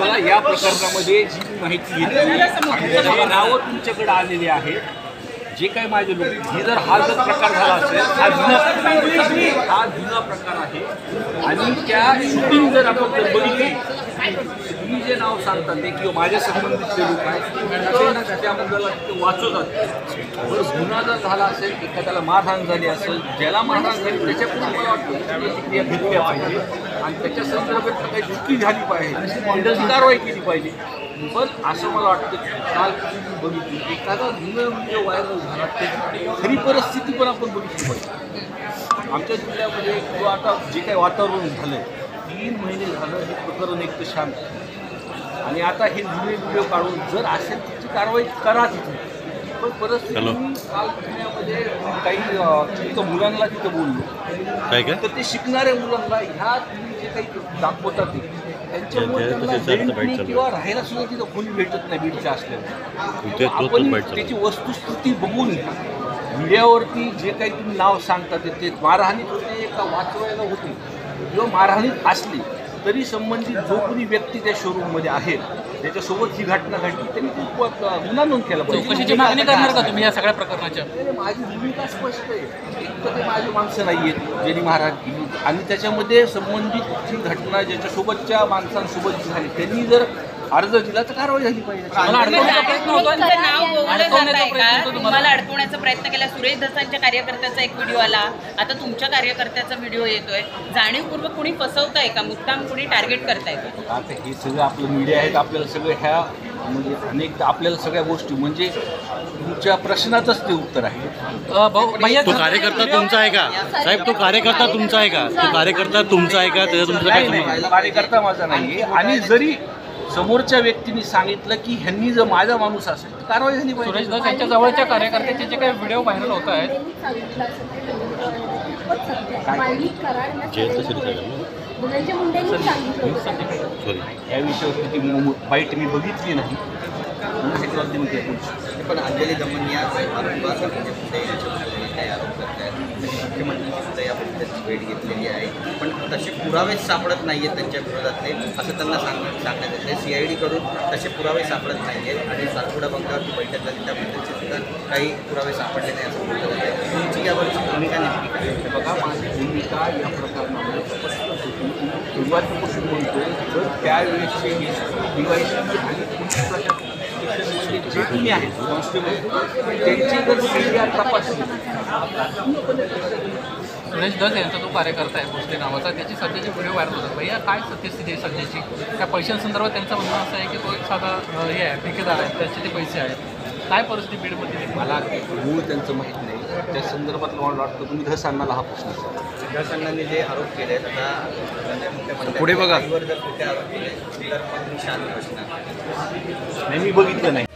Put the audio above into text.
मला या प्रकरणामध्ये जी माहिती घेतली जी नावं तुमच्याकडे आलेली आहेत, जे काही माझे लोक, ही जर हा जर प्रकार झाला असेल, हा जुना प्रकार आहे. आणि त्या शूटिंग जर आपण बघितली, तुम्ही जे नाव सांगता ते किंवा माझ्या संबंधितले लोक आहेत त्यामध्ये वाचवतात. जर गुन्हा जर झाला असेल, एखाद्याला मारहाण झाली असेल, ज्याला मारहाण झाली त्याच्याकडून मला वाटतं प्रतिक्रिया घेतल्या पाहिजे आणि त्याच्या संदर्भात काही चुकी झाली पाहिजे, दंडाची कारवाई केली पाहिजे. पण असं मला वाटतं काल बघितली एखादा जुनं व्हिडिओ व्हायरल झाला त्याची खरी परिस्थिती पण आपण बघितली पाहिजे. आमच्या जिल्ह्यामध्ये किंवा आता जे काही वातावरण झालं, 3 महिने झालं हे प्रकरण एक तर शांत आणि आता हे जुने व्हिडिओ काढून जर असेल त्याची कारवाई करा तिथे. पण परिस्थिती काल पुण्यामध्ये काही तिथं मुलांना तिथं बोललो तर ते शिकणाऱ्या मुलांना ह्या तुम्ही जे काही दाखवतात ते त्यांच्यामुळे त्यांना किंवा राहायला सुद्धा तिथं कोणी भेटत नाही बीडच्या असल्यामुळे. आपण त्याची वस्तुस्थिती बघून मीडियावरती जे काही तुम्ही नाव सांगता ते मारहाणीत होते का वाचवायला होते किंवा मारहाणीत असली तरी संबंधित जो कोणी व्यक्ती त्या शोरूममध्ये आहे त्याच्यासोबत ही घटना घडली त्यांनी गुन्हा नोंद केला पाहिजे. चौकशीची मागणी करणार का तुम्ही या सगळ्या प्रकरणाच्या? माझी भूमिका स्पष्ट आहे. एक तर ते माझी माणसं नाही आहेत ज्यांनी मारहाण केली आणि त्याच्यामध्ये संबंधित जी घटना ज्याच्यासोबतच्या माणसांसोबत झाली त्यांनी जर अर्ज दिला तर कारवाई झाली पाहिजे. तुम्हाला अडकवण्याचा प्रयत्न केला. सुरेश दसांच्या कार्यकर्त्याचा एक व्हिडिओ आला, आता तुमच्या कार्यकर्त्याचा व्हिडिओ येतोय. जाणीवपूर्वक कुणी फसवताय का, मुद्दाम कुणी टार्गेट करताय का? आता हे सगळं आपलं मीडिया आहेत, आपल्याला सगळं ह्या म्हणजे अनेक आपल्याला सगळ्या गोष्टी म्हणजे तुमच्या प्रश्नातच ते उत्तर आहे. तो कार्यकर्ता तुमचा आहे का साहेब? तो कार्यकर्ता तुमचा आहे का? तो कार्यकर्ता तुमचा आहे का? त्याचा तुमचा काय कार्यकर्ता माझा नाही आहे. आणि जरी समोरच्या व्यक्तीने सांगितलं की ह्यांनी जर माझा माणूस असेल तर कारवाई झाली पाहिजे. सुरेश दस यांच्या जवळच्या कार्यकर्त्याचे जे काही व्हिडिओ व्हायरल होत आहेत या विषयावरती बाईट मी बघितली नाही. पण अंजली दमन या काही आरोप करत आहेत. मुख्यमंत्री सुद्धा याबद्दलची भेट घेतलेली आहे, पण तसे पुरावेच सापडत नाही आहेत त्यांच्या विरोधातले असं त्यांना सांगण्यात येते. CID कडून तसे पुरावे सापडत नाही आहेत आणि सातपुडा बंगल्यावरती बैठक झाली त्याबद्दलचे सुद्धा काही पुरावे सापडले नाही असं म्हटलं जातं. तुमची यावरची भूमिका नेमकी काय? बघा, माझी भूमिका या प्रकरणामध्ये स्पष्ट होती. सुरुवातीपासून म्हणतो जर त्यावेळेसचे DYSP आणि जे तुम्ही आहेत कॉन्स्टेबल त्यांची जर मीडिया तपासली. सुरेश दस यांचा जो कार्यकर्ता आहे भोसले नावाचा, त्याची सध्याची व्हिडिओ व्हायरल होतात. भैया काय सत्यस्थिती आहे सध्याची? त्या पैशांसंदर्भात त्यांचं म्हणणं असं आहे की तो एक साधा हे आहे, ठेकेदार आहे, त्याचे ते पैसे आहेत. काय परिस्थिती बीडमध्ये? मला मूळ त्यांचं माहीत नाही. त्या संदर्भात मला वाटतं तुम्ही धस अण्णाला हा प्रश्न असेल. धस अण्णांनी जे आरोप केले आहेत आता पुढे बघा. जर कुठे आरोप केले तर मग शांत प्रश्न नाही, मी बघितलं नाही.